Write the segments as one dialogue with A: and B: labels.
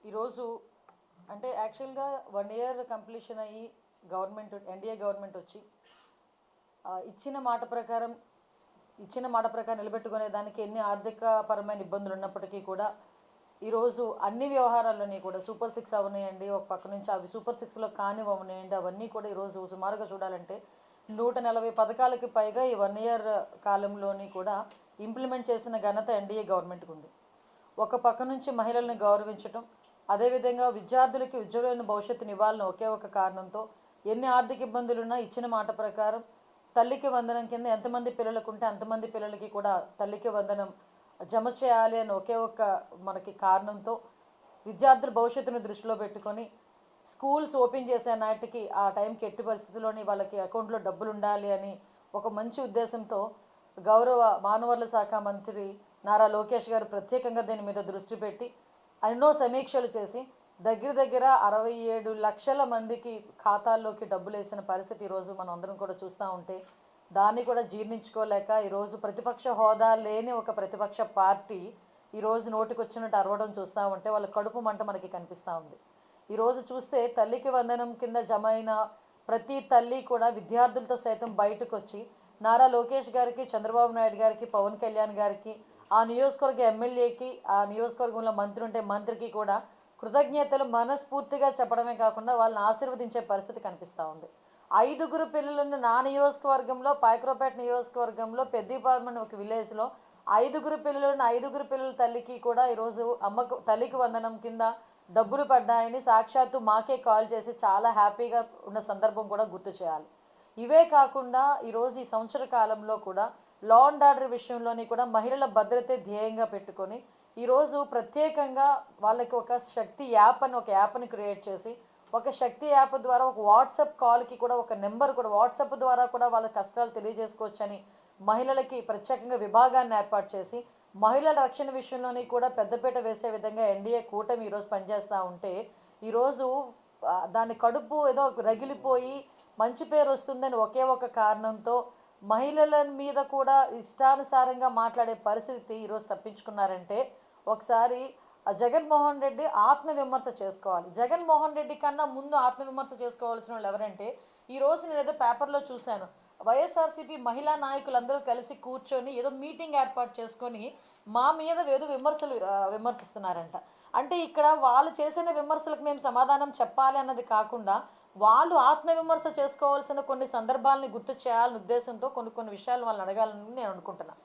A: ఈరోజు అంటే యాక్చువల్గా 1 ఇయర్ కంప్లీషన్ అయ్యి గవర్నమెంట్ ఎన్డీఏ గవర్నమెంట్ వచ్చి ఇచ్చిన మాట ప్రకారం నిలబెట్టుకునే దానికి ఎన్ని ఆర్థికపరమైన ఇబ్బందులు ఉన్నప్పటికీ కూడా ఈరోజు అన్ని వ్యవహారాల్లోని కూడా సూపర్ 6 అవనాయండి, ఒక పక్క నుంచి అవి సూపర్ 6లో కానివి అవనాయండి, అవన్నీ కూడా ఈరోజు సుమారుగా చూడాలంటే 140 పథకాలకి పైగా ఈ 1 ఇయర్ కాలంలోని కూడా ఇంప్లిమెంట్ చేసిన ఘనత ఎన్డీఏ గవర్నమెంట్కి ఉంది. ఒక పక్క నుంచి మహిళల్ని గౌరవించటం, అదేవిధంగా విద్యార్థులకి ఉజ్వలమైన భవిష్యత్తుని ఇవ్వాలని ఒకే ఒక కారణంతో ఎన్ని ఆర్థిక ఇబ్బందులున్నా ఇచ్చిన మాట ప్రకారం తల్లికి వందనం కింద ఎంతమంది పిల్లలకు ఉంటే అంతమంది పిల్లలకి కూడా తల్లికి వందనం జమ చేయాలి అని ఒకే ఒక మనకి కారణంతో విద్యార్థుల భవిష్యత్తును దృష్టిలో పెట్టుకొని స్కూల్స్ ఓపెన్ చేసే నాటికి ఆ టైంకి ఎట్టి పరిస్థితుల్లోని వాళ్ళకి అకౌంట్లో డబ్బులు ఉండాలి అని ఒక మంచి ఉద్దేశంతో గౌరవ మానవ వనరుల శాఖ మంత్రి నారా లోకేష్ గారు ప్రత్యేకంగా దీని మీద దృష్టి పెట్టి ఎన్నో సమీక్షలు చేసి దగ్గర 67 లక్షల మందికి ఖాతాల్లోకి డబ్బులు వేసిన పరిస్థితి ఈరోజు మనం అందరం కూడా చూస్తూ ఉంటే దాన్ని కూడా జీర్ణించుకోలేక ఈరోజు ప్రతిపక్ష హోదా లేని ఒక ప్రతిపక్ష పార్టీ ఈరోజు నోటికి వచ్చినట్టు అరవడం చూస్తూ ఉంటే వాళ్ళ కడుపు మంట మనకి కనిపిస్తూ ఉంది. ఈరోజు చూస్తే తల్లికి వందనం కింద జమ అయిన ప్రతి తల్లి కూడా విద్యార్థులతో సైతం బయటకు వచ్చి నారా లోకేష్ గారికి, చంద్రబాబు నాయుడు గారికి, పవన్ కళ్యాణ్ గారికి, ఆ నియోజకవర్గ ఎమ్మెల్యేకి, ఆ నియోజకవర్గంలో మంత్రి ఉంటే మంత్రికి కూడా కృతజ్ఞతలు మనస్ఫూర్తిగా చెప్పడమే కాకుండా వాళ్ళని ఆశీర్వదించే పరిస్థితి కనిపిస్తూ ఉంది. 5 పిల్లలను నా నియోజకవర్గంలో, పాయకరావుపేట నియోజకవర్గంలో పెద్దపాలెం ఒక విలేజ్లో 5 పిల్లలను 5 పిల్లల తల్లికి కూడా ఈరోజు అమ్మకు తల్లికి వందనం కింద డబ్బులు పడ్డాయని సాక్షాత్తు మాకే కాల్ చేసి చాలా హ్యాపీగా ఉన్న సందర్భం కూడా గుర్తు చేయాలి. ఇవే కాకుండా ఈరోజు ఈ సంవత్సర కాలంలో కూడా లా అండ్ ఆర్డర్ విషయంలోని కూడా మహిళల భద్రతే ధ్యేయంగా పెట్టుకొని ఈరోజు ప్రత్యేకంగా వాళ్ళకి ఒక శక్తి యాప్ అని ఒక యాప్ని క్రియేట్ చేసి ఒక శక్తి యాప్ ద్వారా ఒక వాట్సాప్ కాల్కి కూడా ఒక నెంబర్ కూడా వాట్సాప్ ద్వారా కూడా వాళ్ళ కష్టాలు తెలియజేసుకోవచ్చని మహిళలకి ప్రత్యేకంగా విభాగాన్ని ఏర్పాటు చేసి మహిళల రక్షణ విషయంలోని కూడా పెద్దపీట వేసే విధంగా ఎన్డీఏ కూటమి ఈరోజు పనిచేస్తూ ఉంటే ఈరోజు దాని కడుపు ఏదో రగిలిపోయి మంచి పేరు వస్తుందని ఒకే ఒక కారణంతో మహిళల మీద కూడా ఇష్టానుసారంగా మాట్లాడే పరిస్థితి ఈరోజు తప్పించుకున్నారంటే ఒకసారి జగన్మోహన్ రెడ్డి ఆత్మవిమర్శ చేసుకోవాలి. జగన్మోహన్ రెడ్డి కన్నా ముందు ఆత్మవిమర్శ చేసుకోవాల్సిన వాళ్ళు ఎవరంటే ఈరోజు నేను ఏదో పేపర్లో చూశాను, వైఎస్ఆర్సీపీ మహిళా నాయకులందరూ కలిసి కూర్చొని ఏదో మీటింగ్ ఏర్పాటు చేసుకొని మా మీద ఏదో విమర్శిస్తున్నారంట. అంటే ఇక్కడ వాళ్ళు చేసిన విమర్శలకు మేము సమాధానం చెప్పాలి అన్నది కాకుండా వాళ్ళు ఆత్మవిమర్శ చేసుకోవాల్సిన కొన్ని సందర్భాలని గుర్తు చేయాలనే ఉద్దేశంతో కొన్ని విషయాలు వాళ్ళని అడగాలని నేను అనుకుంటున్నాను.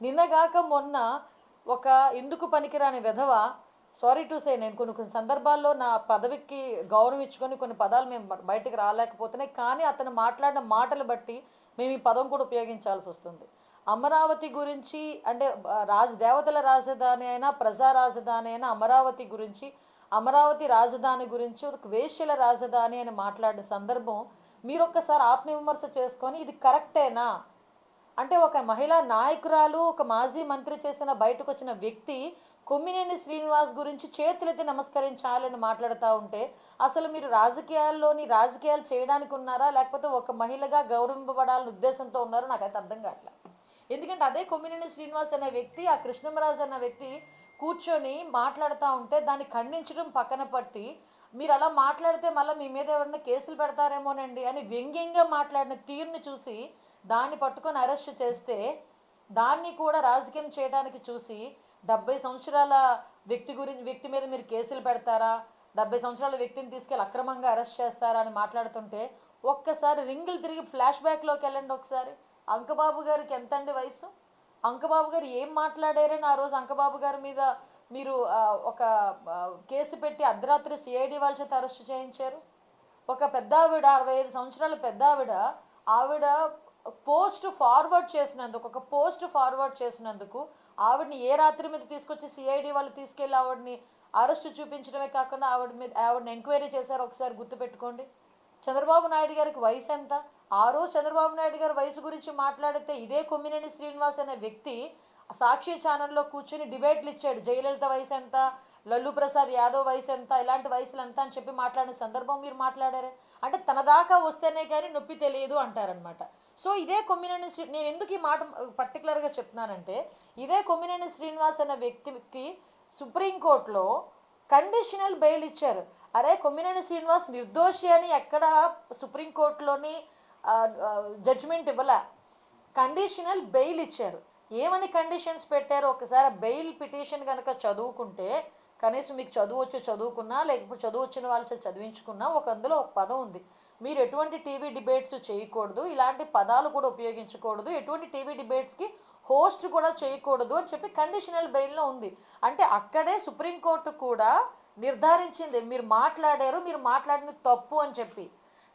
A: నిన్నగాక మొన్న ఒక ఎందుకు పనికిరాని విధవ, సారీ టు సే, నేను కొన్ని సందర్భాల్లో నా పదవికి గౌరవం ఇచ్చుకొని కొన్ని పదాలు మేము బయటికి రాలేకపోతున్నాయి, కానీ అతను మాట్లాడిన మాటలు బట్టి మేము ఈ పదం కూడా ఉపయోగించాల్సి వస్తుంది. అమరావతి గురించి అంటే దేవతల రాజధాని అయినా ప్రజా రాజధాని అయినా అమరావతి గురించి, అమరావతి రాజధాని గురించి ఒక వేశ్యల రాజధాని అని మాట్లాడిన సందర్భం మీరు ఒక్కసారి ఆత్మవిమర్శ చేసుకొని ఇది కరెక్టేనా అంటే ఒక మహిళా నాయకురాలు, ఒక మాజీ మంత్రి చేసిన బయటకు వచ్చిన వ్యక్తి కొమ్మినేని శ్రీనివాస్ గురించి చేతులెత్తి నమస్కరించాలని మాట్లాడుతూ ఉంటే అసలు మీరు రాజకీయాలు చేయడానికి ఉన్నారా లేకపోతే ఒక మహిళగా గౌరవింపబడాలని ఉద్దేశంతో ఉన్నారో నాకైతే అర్థం కావట్లేదు. ఎందుకంటే అదే కొమ్మినేని శ్రీనివాస్ అనే వ్యక్తి, ఆ కృష్ణమరాజు అన్న వ్యక్తి కూర్చొని మాట్లాడుతూ ఉంటే దాన్ని ఖండించడం పక్కన పట్టి మీరు అలా మాట్లాడితే మళ్ళీ మీ మీద ఎవరైనా కేసులు పెడతారేమోనండి అని వ్యంగ్యంగా మాట్లాడిన తీరుని చూసి దాన్ని పట్టుకొని అరెస్ట్ చేస్తే దాన్ని కూడా రాజకీయం చేయడానికి చూసి 70 సంవత్సరాల వ్యక్తి మీద మీరు కేసులు పెడతారా, 70 సంవత్సరాల వ్యక్తిని తీసుకెళ్ళి అక్రమంగా అరెస్ట్ చేస్తారా అని మాట్లాడుతుంటే ఒక్కసారి రింగులు తిరిగి ఫ్లాష్ బ్యాక్లోకి వెళ్ళండి. ఒకసారి అంకబాబు గారికి ఎంత అండి వయసు? అంకబాబు గారు ఏం మాట్లాడారని ఆ రోజు అంకబాబు గారి మీద మీరు ఒక కేసు పెట్టి అర్ధరాత్రి సిఐడి వాళ్ళ చేత అరెస్ట్ చేయించారు. ఒక పెద్ద ఆవిడ 65 సంవత్సరాల పెద్ద ఆవిడ పోస్ట్ ఫార్వర్డ్ చేసినందుకు ఆవిడని ఏ రాత్రి మీద తీసుకొచ్చి సిఐడి వాళ్ళు తీసుకెళ్ళి ఆవిడని అరెస్ట్ చూపించడమే కాకుండా ఆవిడని ఎంక్వైరీ చేశారు. ఒకసారి గుర్తుపెట్టుకోండి. చంద్రబాబు నాయుడు గారికి వయసు ఎంత? ఆ రోజు చంద్రబాబు నాయుడు గారి వయసు గురించి మాట్లాడితే ఇదే కొమ్మినేని శ్రీనివాస్ అనే వ్యక్తి సాక్షి ఛానల్లో కూర్చొని డిబేట్లు ఇచ్చాడు. జయలలిత వయసు ఎంత, లల్లు ప్రసాద్ యాదవ్ వయసు ఎంత, ఇలాంటి వయసులు ఎంత అని చెప్పి మాట్లాడిన సందర్భం మీరు మాట్లాడారే. అంటే తన దాకా వస్తేనే కానీ నొప్పి తెలియదు అంటారనమాట. సో ఇదే కొమ్మినేని నేను ఎందుకు ఈ మాట పర్టికులర్గా చెప్తున్నానంటే ఇదే కొమ్మినేని శ్రీనివాస్ అనే వ్యక్తికి సుప్రీంకోర్టులో కండిషనల్ బెయిల్ ఇచ్చారు. అరే కొమ్మినేని శ్రీనివాస్ నిర్దోషి అని ఎక్కడ సుప్రీంకోర్టులోని జడ్జిమెంట్ ఇవ్వలే, కండిషనల్ బెయిల్ ఇచ్చారు. ఏమని కండిషన్స్ పెట్టారు ఒకసారి బెయిల్ పిటిషన్ కనుక చదువుకుంటే, కనీసం మీకు చదువు వచ్చి చదువుకున్నా లేకపోతే చదువు వచ్చిన వాళ్ళు చదివించుకున్నా అందులో ఒక పదం ఉంది, మీరు ఎటువంటి టీవీ డిబేట్స్ చేయకూడదు, ఇలాంటి పదాలు కూడా ఉపయోగించకూడదు, ఎటువంటి టీవీ డిబేట్స్కి హోస్ట్ కూడా చేయకూడదు అని చెప్పి కండిషనల్ బెయిల్లో ఉంది. అంటే అక్కడే సుప్రీంకోర్టు కూడా నిర్ధారించింది మీరు మాట్లాడారు, మీరు మాట్లాడిన తప్పు అని చెప్పి.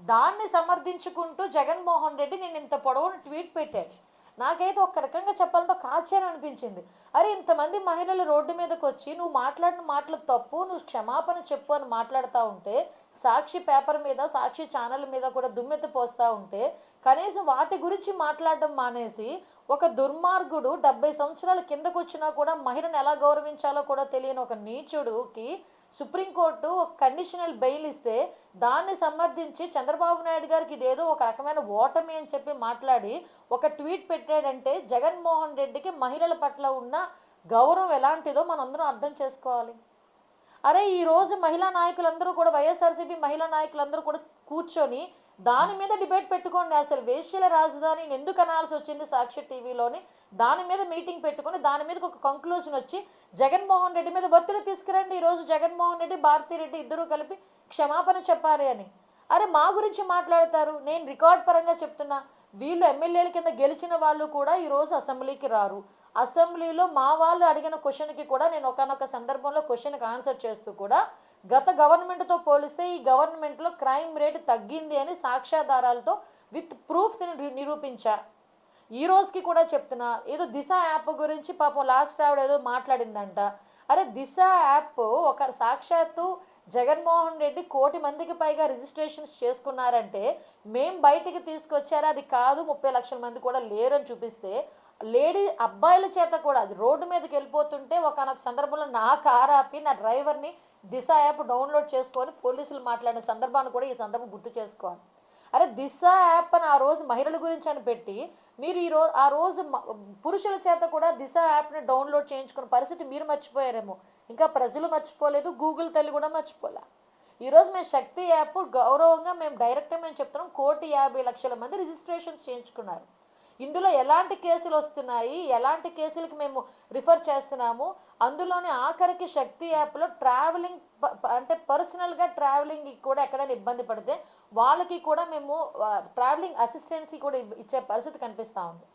A: దాన్ని సమర్థించుకుంటూ జగన్మోహన్ రెడ్డి నేను ఇంత పొడవును ట్వీట్ పెట్టాను. నాకైతే ఒక రకంగా చెప్పాలంటే ఒక ఆశ్చర్యం అనిపించింది. అరే ఇంతమంది మహిళలు రోడ్డు మీదకి వచ్చి నువ్వు మాట్లాడిన మాటలు తప్పు, నువ్వు క్షమాపణ చెప్పు అని మాట్లాడుతూ ఉంటే, సాక్షి పేపర్ మీద సాక్షి ఛానల్ మీద కూడా దుమ్మెత్తి పోస్తూ ఉంటే, కనీసం వాటి గురించి మాట్లాడడం మానేసి ఒక దుర్మార్గుడు 70 సంవత్సరాల కిందకు వచ్చినా కూడా మహిళను ఎలా గౌరవించాలో కూడా తెలియని ఒక నీచుడుకి సుప్రీంకోర్టు ఒక కండిషనల్ బెయిల్ ఇస్తే దాన్ని సమర్థించి చంద్రబాబు నాయుడు గారికి ఇదేదో ఒక రకమైన ఓటమి అని చెప్పి మాట్లాడి ఒక ట్వీట్ పెట్టాడంటే జగన్మోహన్ రెడ్డికి మహిళల పట్ల ఉన్న గౌరవం ఎలాంటిదో మనందరం అర్థం చేసుకోవాలి. అరే ఈరోజు మహిళా నాయకులందరూ కూడా వైఎస్ఆర్సీపీ మహిళా నాయకులందరూ కూడా కూర్చొని దాని మీద డిబేట్ పెట్టుకోండి. అసలు వేశ్యల రాజధానిని ఎందుకు అనాల్సి వచ్చింది సాక్షి టీవీలోని, దాని మీద మీటింగ్ పెట్టుకొని దాని మీద ఒక కంక్లూజన్ వచ్చి జగన్మోహన్ రెడ్డి మీద ఒత్తిడి తీసుకురండి. ఈరోజు జగన్మోహన్ రెడ్డి భారతిరెడ్డి ఇద్దరూ కలిపి క్షమాపణ చెప్పాలి అని. అరే మా గురించి మాట్లాడతారు, నేను రికార్డ్ పరంగా చెప్తున్నా, వీళ్ళు ఎమ్మెల్యేల కింద గెలిచిన వాళ్ళు కూడా ఈరోజు అసెంబ్లీకి రారు. అసెంబ్లీలో మా వాళ్ళు అడిగిన క్వశ్చన్కి కూడా నేను ఒకనొక సందర్భంలో క్వశ్చన్కి ఆన్సర్ చేస్తూ కూడా గత గవర్నమెంట్తో పోలిస్తే ఈ గవర్నమెంట్లో క్రైమ్ రేట్ తగ్గింది అని సాక్ష్యాధారాలతో విత్ ప్రూఫ్ నిరూపించా. ఈ రోజుకి కూడా చెప్తున్నా. ఏదో దిశ యాప్ గురించి పాపం లాస్ట్ ఆవిడ ఏదో మాట్లాడిందంట. అరే దిశ యాప్ ఒక సాక్షాత్తు జగన్మోహన్ రెడ్డి 1 కోటి మందికి పైగా రిజిస్ట్రేషన్స్ చేసుకున్నారంటే మేం బయటికి తీసుకొచ్చారా అది కాదు 30 లక్షల మంది కూడా లేరు అని చూపిస్తే, లేడీ అబ్బాయిల చేత కూడా అది రోడ్డు మీదకి వెళ్ళిపోతుంటే ఒకనొక సందర్భంలో నా కార్ ఆపి నా డ్రైవర్ని దిశ యాప్ డౌన్లోడ్ చేసుకొని పోలీసులు మాట్లాడిన సందర్భాన్ని కూడా ఈ సందర్భం గుర్తు చేసుకోవాలి. అరే దిశ యాప్ అని ఆ రోజు మహిళల గురించి అని పెట్టి మీరు ఆ రోజు పురుషుల చేత కూడా దిశ యాప్ని డౌన్లోడ్ చేయించుకున్న పరిస్థితి మీరు మర్చిపోయారేమో, ఇంకా ప్రజలు మర్చిపోలేదు, గూగుల్ తల్లి కూడా మర్చిపోలే. ఈరోజు మేము శక్తి యాప్ గౌరవంగా మేము డైరెక్ట్గా మేము చెప్తున్నాం 1,50,00,000 మంది రిజిస్ట్రేషన్స్ చేయించుకున్నారు. ఇందులో ఎలాంటి కేసులు వస్తున్నాయి, ఎలాంటి కేసులకి మేము రిఫర్ చేస్తున్నాము, అందులోని ఆఖరికి శక్తి యాప్లో ట్రావెలింగ్ అంటే పర్సనల్గా ట్రావెలింగ్ కూడా ఎక్కడైనా ఇబ్బంది పడితే వాళ్ళకి కూడా మేము ట్రావెలింగ్ అసిస్టెన్సీ కూడా ఇచ్చే పరిస్థితి కనిపిస్తూ ఉంది.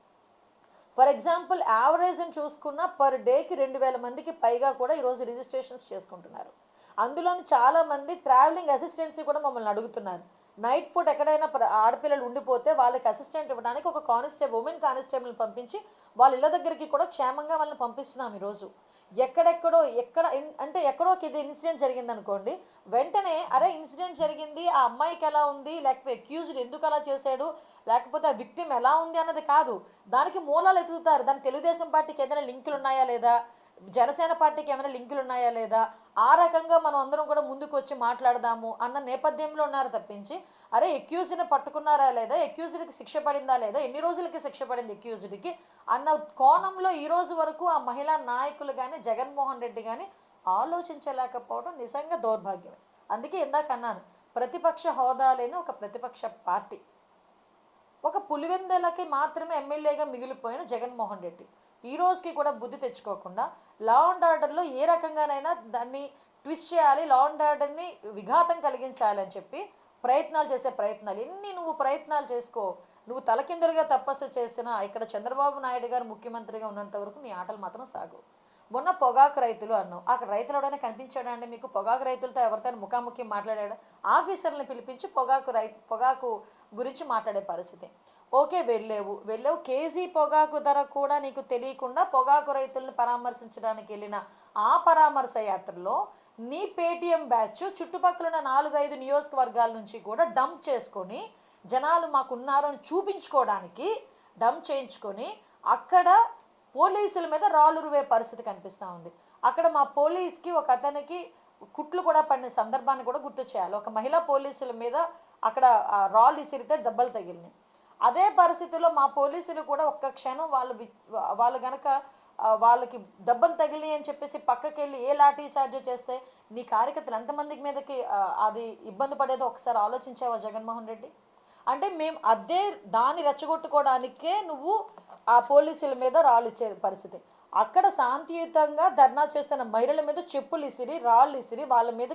A: ఫర్ ఎగ్జాంపుల్ యావరేజ్ని చూసుకున్న పర్ డేకి 2,000 మందికి పైగా కూడా ఈరోజు రిజిస్ట్రేషన్స్ చేసుకుంటున్నారు. అందులోని చాలామంది ట్రావెలింగ్ అసిస్టెన్సీ కూడా మమ్మల్ని అడుగుతున్నారు. నైట్ పూట ఎక్కడైనా ఆడపిల్లలు ఉండిపోతే వాళ్ళకి అసిస్టెంట్ ఇవ్వడానికి ఒక ఉమెన్ కానిస్టేబుల్ని పంపించి వాళ్ళ ఇళ్ళ దగ్గరికి కూడా క్షేమంగా వాళ్ళని పంపిస్తున్నాం. ఈరోజు ఎక్కడో ఇది ఇన్సిడెంట్ జరిగింది అనుకోండి, వెంటనే అరే ఇన్సిడెంట్ జరిగింది ఆ అమ్మాయికి ఎలా ఉంది, లేకపోతే అక్యూజ్డ్ ఎందుకు అలా చేశాడు, లేకపోతే ఆ విక్టిమ్ ఎలా ఉంది అన్నది కాదు, దానికి మూలాలు ఎదుగుతారు. దానికి తెలుగుదేశం పార్టీకి ఏదైనా లింకులు ఉన్నాయా లేదా, జనసేన పార్టీకి ఏమైనా లింకులు ఉన్నాయా లేదా, ఆ రకంగా మనం అందరం కూడా ముందుకు వచ్చి మాట్లాడదాము అన్న నేపథ్యంలో ఉన్నారు తప్పించి అరే ఎక్యూజ్డ్ని పట్టుకున్నారా లేదా, ఎక్యూజ్డ్కి శిక్ష పడిందా లేదా, ఎన్ని రోజులకి శిక్ష పడింది ఎక్యూజ్డ్కి అన్న కోణంలో ఈ రోజు వరకు ఆ మహిళా నాయకులు కానీ జగన్మోహన్ రెడ్డి కానీ ఆలోచించలేకపోవడం నిజంగా దౌర్భాగ్యమే. అందుకే ఇందాక అన్నాను, ప్రతిపక్ష హోదా లేని ఒక ప్రతిపక్ష పార్టీ, ఒక పులివెందులకి మాత్రమే ఎమ్మెల్యేగా మిగిలిపోయిన జగన్మోహన్ రెడ్డి ఈ రోజుకి కూడా బుద్ధి తెచ్చుకోకుండా లా అండ్ ఆర్డర్లో ఏ రకంగానైనా దాన్ని ట్విస్ట్ చేయాలి, లా అండ్ ఆర్డర్ని విఘాతం కలిగించాలి అని చెప్పి ప్రయత్నాలు ఎన్ని నువ్వు ప్రయత్నాలు చేసుకో, నువ్వు తలకిందులుగా తపస్సు చేసినా ఇక్కడ చంద్రబాబు నాయుడు గారు ముఖ్యమంత్రిగా ఉన్నంత వరకు నీ ఆటలు మాత్రం సాగు. మొన్న పొగాకు రైతులు అన్నావు, అక్కడ రైతులు ఎవడైనా కనిపించాడా అండి మీకు? పొగాకు రైతులతో ఎవరితో ముఖాముఖి మాట్లాడాడా? ఆఫీసర్ని పిలిపించి పొగాకు గురించి మాట్లాడే పరిస్థితి. ఓకే వెళ్ళావు కేజీ పొగాకు ధర కూడా నీకు తెలియకుండా పొగాకు రైతులను పరామర్శించడానికి వెళ్ళిన ఆ పరామర్శ యాత్రలో నీ పేటీఎం బ్యాచ్ చుట్టుపక్కల ఉన్న 4-5 నియోజకవర్గాల నుంచి కూడా డంప్ చేసుకొని జనాలు మాకున్నారు అని చూపించుకోవడానికి డంప్ చేయించుకొని అక్కడ పోలీసుల మీద రాళ్ళు రువే పరిస్థితి కనిపిస్తూ ఉంది. అక్కడ మా పోలీస్కి ఒక అతనికి కుట్లు కూడా పడిన సందర్భాన్ని కూడా గుర్తు చేయాలి. ఒక మహిళా పోలీసుల మీద అక్కడ రాళ్ళు ఇసిరితే దెబ్బలు తగిలినాయి. అదే పరిస్థితుల్లో మా పోలీసులు కూడా ఒక్క క్షణం వాళ్ళు గనక వాళ్ళకి దెబ్బలు తగిలి అని చెప్పేసి పక్కకి వెళ్ళి ఏ లాఠీ చార్జ్ చేస్తే నీ కార్యకర్తలు ఎంతమందికి మీదకి అది ఇబ్బంది పడేదో ఒకసారి ఆలోచించావా జగన్మోహన్ రెడ్డి? అంటే మేము అదే దాన్ని రెచ్చగొట్టుకోవడానికే నువ్వు ఆ పోలీసుల మీద రాళ్ళు ఇచ్చే పరిస్థితి. అక్కడ శాంతియుతంగా ధర్నా చేస్తున్న మహిళల మీద చెప్పులు ఇసిరి రాళ్ళు ఇసిరి వాళ్ళ మీద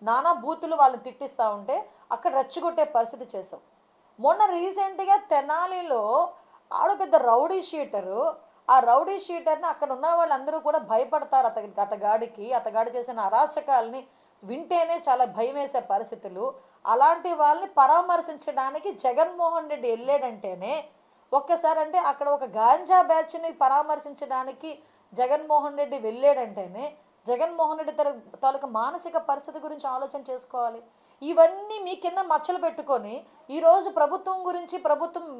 A: నానా బూతులు వాళ్ళని తిట్టిస్తూ ఉంటే అక్కడ రెచ్చగొట్టే పరిస్థితి చేసావు. మొన్న రీసెంట్గా తెనాలిలో పెద్ద రౌడీ షీటరు, ఆ రౌడీ షీటర్ని అక్కడ ఉన్న వాళ్ళందరూ కూడా భయపడతారు. అతగాడి చేసిన అరాచకాలని వింటేనే చాలా భయం వేసే పరిస్థితులు. అలాంటి వాళ్ళని పరామర్శించడానికి జగన్మోహన్ రెడ్డి వెళ్ళాడంటేనే ఒక్కసారి, అంటే అక్కడ ఒక గాంజా బ్యాచ్ని పరామర్శించడానికి జగన్మోహన్ రెడ్డి వెళ్ళాడంటేనే జగన్మోహన్ రెడ్డి తాలూకు మానసిక పరిస్థితి గురించి ఆలోచన చేసుకోవాలి. ఇవన్నీ మీ కింద మచ్చలు పెట్టుకొని ఈరోజు ప్రభుత్వం గురించి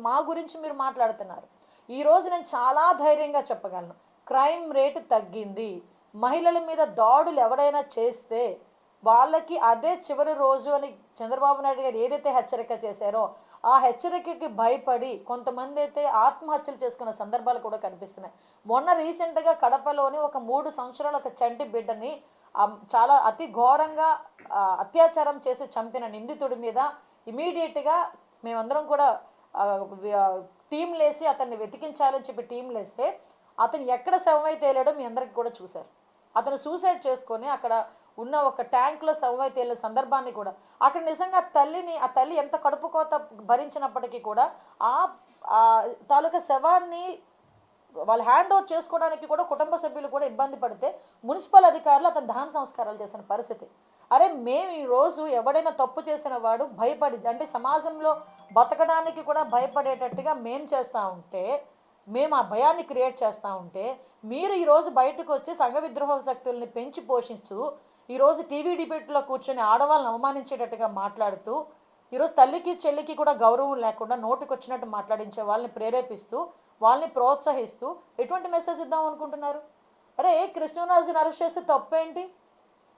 A: మా గురించి మీరు మాట్లాడుతున్నారు. ఈరోజు నేను చాలా ధైర్యంగా చెప్పగలను, క్రైమ్ రేటు తగ్గింది. మహిళల మీద దాడులు ఎవరైనా చేస్తే వాళ్ళకి అదే చివరి రోజు అని చంద్రబాబు నాయుడు గారు ఏదైతే హెచ్చరిక చేశారో ఆ హెచ్చరికకి భయపడి కొంతమంది అయితే ఆత్మహత్యలు చేసుకున్న సందర్భాలు కూడా కనిపిస్తున్నాయి. మొన్న రీసెంట్గా కడపలోని ఒక 3 సంవత్సరాల ఒక చంటి బిడ్డని చాలా అతి ఘోరంగా అత్యాచారం చేసి చంపిన నిందితుడి మీద ఇమీడియట్గా మేమందరం కూడా టీంలు వేసి అతన్ని వెతికించాలని చెప్పి టీంలు వేస్తే అతను ఎక్కడ శవమై తేలాడో మీ అందరికి కూడా చూశారు. అతను సూసైడ్ చేసుకొని అక్కడ ఉన్న ఒక ట్యాంక్లో శవమై తేలిన సందర్భాన్ని కూడా అక్కడ నిజంగా ఆ తల్లి ఎంత కడుపు కోత భరించినప్పటికీ కూడా ఆ తాలూకా శవాన్ని వాళ్ళు హ్యాండ్ ఓవర్ చేసుకోవడానికి కూడా కుటుంబ సభ్యులు కూడా ఇబ్బంది పడితే మున్సిపల్ అధికారులు అతను దహన సంస్కారాలు చేసిన పరిస్థితి. అరే మేము ఈరోజు ఎవడైనా తప్పు చేసిన వాడు భయపడి, అంటే సమాజంలో బతకడానికి కూడా భయపడేటట్టుగా మేము చేస్తూ ఉంటే, మేము ఆ భయాన్ని క్రియేట్ చేస్తూ ఉంటే మీరు ఈరోజు బయటకు వచ్చి సంఘ విద్రోహ శక్తుల్ని పెంచి పోషిస్తూ ఈరోజు టీవీ డిబేట్లో కూర్చొని ఆడవాళ్ళని అవమానించేటట్టుగా మాట్లాడుతూ ఈరోజు తల్లికి చెల్లికి కూడా గౌరవం లేకుండా నోటికి వచ్చినట్టు మాట్లాడించే వాళ్ళని ప్రేరేపిస్తూ వాళ్ళని ప్రోత్సహిస్తూ ఎటువంటి మెసేజ్ ఇద్దాం అనుకుంటున్నారు? అరే కృష్ణరాజుని అరెస్ట్ చేస్తే తప్పేంటి?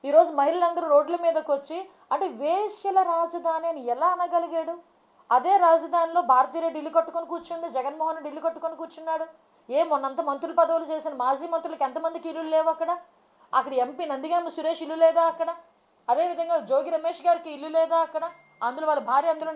A: ఈరోజు మహిళలందరూ రోడ్ల మీదకి వచ్చి అంటే వేశ్యల రాజధాని అని ఎలా అనగలిగాడు? అదే రాజధానిలో భారతీరెడ్డి ఇల్లు కట్టుకొని కూర్చుంది, జగన్మోహన్ రెడ్డి ఇల్లు కట్టుకొని కూర్చున్నాడు. మొన్నంత మంత్రుల పదవులు చేసిన మాజీ మంత్రులకి ఎంతమందికి ఇల్లు లేవు అక్కడ ఎంపీ నందిగామ సురేష్ ఇల్లు లేదా అక్కడ? అదేవిధంగా జోగి రమేష్ గారికి ఇల్లు లేదా అక్కడ? అందులో వాళ్ళ భార్య అందులో